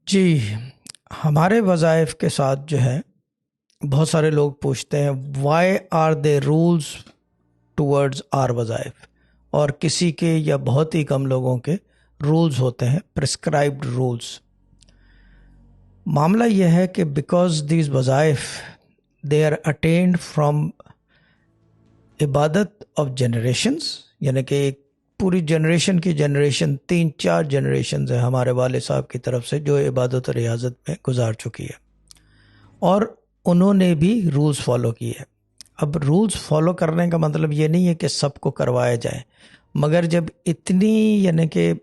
جی، ہمارے وظائف کے ساتھ جو ہے بہت سارے لوگ پوچھتے ہیں why are they rules towards our وظائف، اور کسی کے یا بہت ہی کم لوگوں کے رولز ہوتے ہیں، پرسکرائبڈ رولز۔ معاملہ یہ ہے کہ بیکاز دیز وظائف دے آر اٹینڈ فرام عبادت آف جنریشنز، یعنی کہ ایک پوری جنریشن کی جنریشن 3-4 جنریشنز ہیں ہمارے والد صاحب کی طرف سے جو عبادت و ریاضت میں گزار چکی ہے، اور انہوں نے بھی رولز فالو کیے۔ اب رولز فالو کرنے کا مطلب یہ نہیں ہے کہ سب کو کروایا جائے، مگر جب اتنی یعنی کہ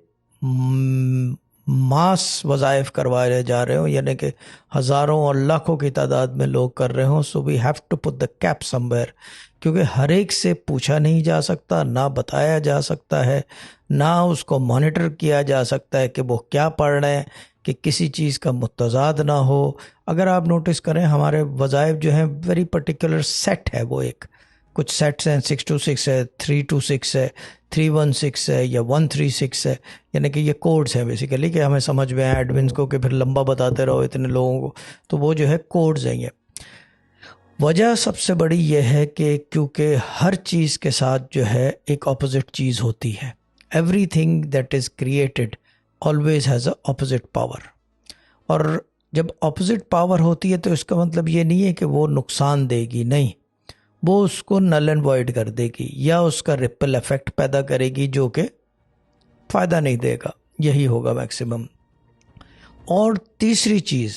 ماس وظائف کروائے جا رہے ہوں، یعنی کہ ہزاروں اور لاکھوں کی تعداد میں لوگ کر رہے ہوں، so we have to put the cap somewhere, کیونکہ ہر ایک سے پوچھا نہیں جا سکتا، نہ بتایا جا سکتا ہے، نہ اس کو مانیٹر کیا جا سکتا ہے کہ وہ کیا پڑھ رہے ہیں، کہ کسی چیز کا متضاد نہ ہو۔ اگر آپ نوٹس کریں ہمارے وظائف جو ہیں ویری پرٹیکولر سیٹ ہے، وہ ایک کچھ سیٹس ہیں، 626 ہے، 326 ہے، 316 ہے، یا 136 ہے، یعنی کہ یہ کوڈز ہیں بیسیکلی کہ ہمیں سمجھ میں آئے ایڈمنس کو کہ پھر لمبا بتاتے رہو اتنے لوگوں کو، تو وہ جو ہے کوڈز ہیں۔ یہ وجہ سب سے بڑی یہ ہے کہ کیونکہ ہر چیز کے ساتھ جو ہے ایک اپوزٹ چیز ہوتی ہے، every thing that is created always has a opposite power، اور جب اپوزٹ پاور ہوتی ہے تو اس کا مطلب یہ نہیں ہے کہ وہ نقصان دے گی، نہیں، وہ اس کو نل اینڈ وائڈ کر دے گی یا اس کا ریپل ایفیکٹ پیدا کرے گی جو کہ فائدہ نہیں دے گا، یہی ہوگا میکسیمم۔ اور تیسری چیز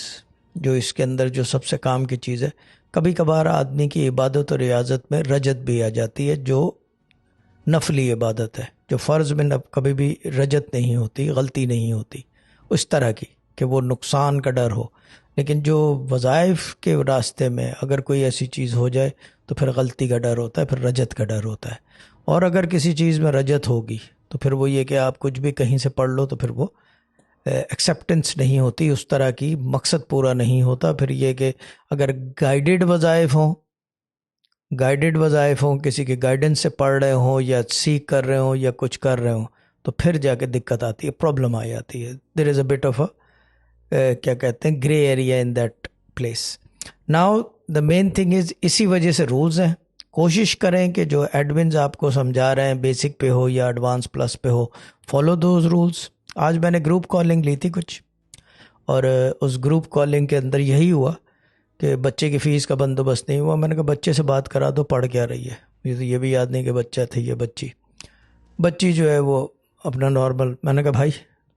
جو اس کے اندر جو سب سے کام کی چیز ہے، کبھی کبھار آدمی کی عبادت و ریاضت میں رجت بھی آ جاتی ہے، جو نفلی عبادت ہے، جو فرض میں کبھی بھی رجت نہیں ہوتی، غلطی نہیں ہوتی اس طرح کی کہ وہ نقصان کا ڈر ہو، لیکن جو وظائف کے راستے میں اگر کوئی ایسی چیز ہو جائے تو پھر غلطی کا ڈر ہوتا ہے، پھر رجت کا ڈر ہوتا ہے۔ اور اگر کسی چیز میں رجت ہوگی تو پھر وہ یہ کہ آپ کچھ بھی کہیں سے پڑھ لو تو پھر وہ ایکسیپٹنس نہیں ہوتی، اس طرح کی مقصد پورا نہیں ہوتا۔ پھر یہ کہ اگر گائیڈڈ وظائف ہوں، کسی کے گائیڈنس سے پڑھ رہے ہوں یا سیکھ کر رہے ہوں یا کچھ کر رہے ہوں، تو پھر جا کے دقت آتی ہے، پرابلم آ جاتی ہے۔ دیر از اے بٹ آف اے کیا کہتے ہیں grey area in that place. Now the main thing is, اسی وجہ سے رولز ہیں۔ کوشش کریں کہ جو ایڈمنز آپ کو سمجھا رہے ہیں بیسک پہ ہو یا ایڈوانس پلس پہ ہو، فالو دوز رولز۔ آج میں نے گروپ کالنگ لی تھی کچھ، اور اس گروپ کالنگ کے اندر یہی ہوا کہ بچے کی فیس کا بندوبست نہیں ہوا۔ میں نے کہا بچے سے بات کرا دو، پڑھ کیا رہی ہے، مجھے تو یہ بھی یاد نہیں کہ بچہ تھی یا بچی جو ہے وہ اپنا نارمل۔ میں نے کہا بھائی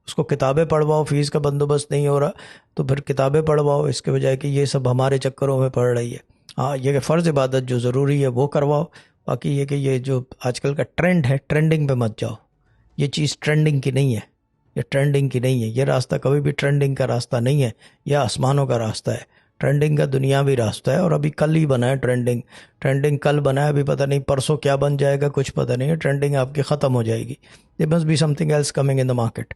اس کو کتابیں پڑھواؤ، فیس کا بندوبست نہیں ہو رہا تو پھر کتابیں پڑھواؤ، اس کے بجائے کہ یہ سب ہمارے چکروں میں پڑھ رہی ہے۔ ہاں، یہ کہ فرض عبادت جو ضروری ہے وہ کرواؤ، باقی یہ کہ یہ جو آج کل کا ٹرینڈ ہے، ٹرینڈنگ پہ مت جاؤ، یہ چیز ٹرینڈنگ کی نہیں ہے، یہ ٹرینڈنگ کی نہیں ہے، یہ راستہ کبھی بھی ٹرینڈنگ کا راستہ نہیں ہے، یہ آسمانوں کا راستہ ہے۔ ٹرینڈنگ کا دنیاوی راستہ ہے، اور ابھی کل ہی بنا ہے ٹرینڈنگ کل بنا ہے، ابھی پتہ نہیں پرسوں کیا بن جائے گا، کچھ پتہ نہیں ہے، ٹرینڈنگ آپ کی ختم ہو جائے گی۔ there must be something else coming in the market۔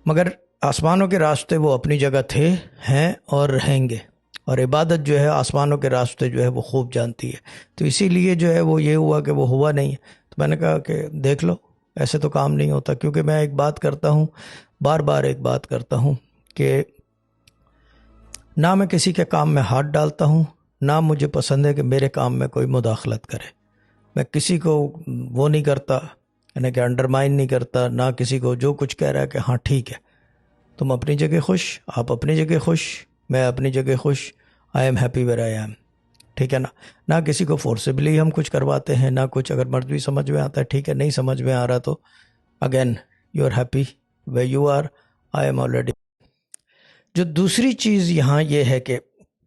مگر آسمانوں کے راستے وہ اپنی جگہ تھے، ہیں اور رہیں گے، اور عبادت جو ہے آسمانوں کے راستے جو ہے وہ خوب جانتی ہے۔ تو اسی لیے جو ہے وہ یہ ہوا کہ وہ ہوا نہیں ہے۔ تو میں نے کہا کہ دیکھ لو ایسے تو کام نہیں ہوتا، کیونکہ میں ایک بات کرتا ہوں، بار بار ایک بات کرتا ہوں کہ نہ میں کسی کے کام میں ہاتھ ڈالتا ہوں، نہ مجھے پسند ہے کہ میرے کام میں کوئی مداخلت کرے۔ میں کسی کو وہ نہیں کرتا، یعنی کہ انڈرمائن نہیں کرتا، نہ کسی کو جو کچھ کہہ رہا ہے کہ ہاں ٹھیک ہے، تم اپنی جگہ خوش، آپ اپنی جگہ خوش، میں اپنی جگہ خوش، I am happy where I am, ٹھیک ہے نا۔ نہ کسی کو فورسبلی ہم کچھ کرواتے ہیں، نہ کچھ، اگر مرضی سمجھ میں آتا ہے ٹھیک ہے، نہیں سمجھ میں آ رہا تو again you are happy where you are, I am already. جو دوسری چیز یہاں یہ ہے کہ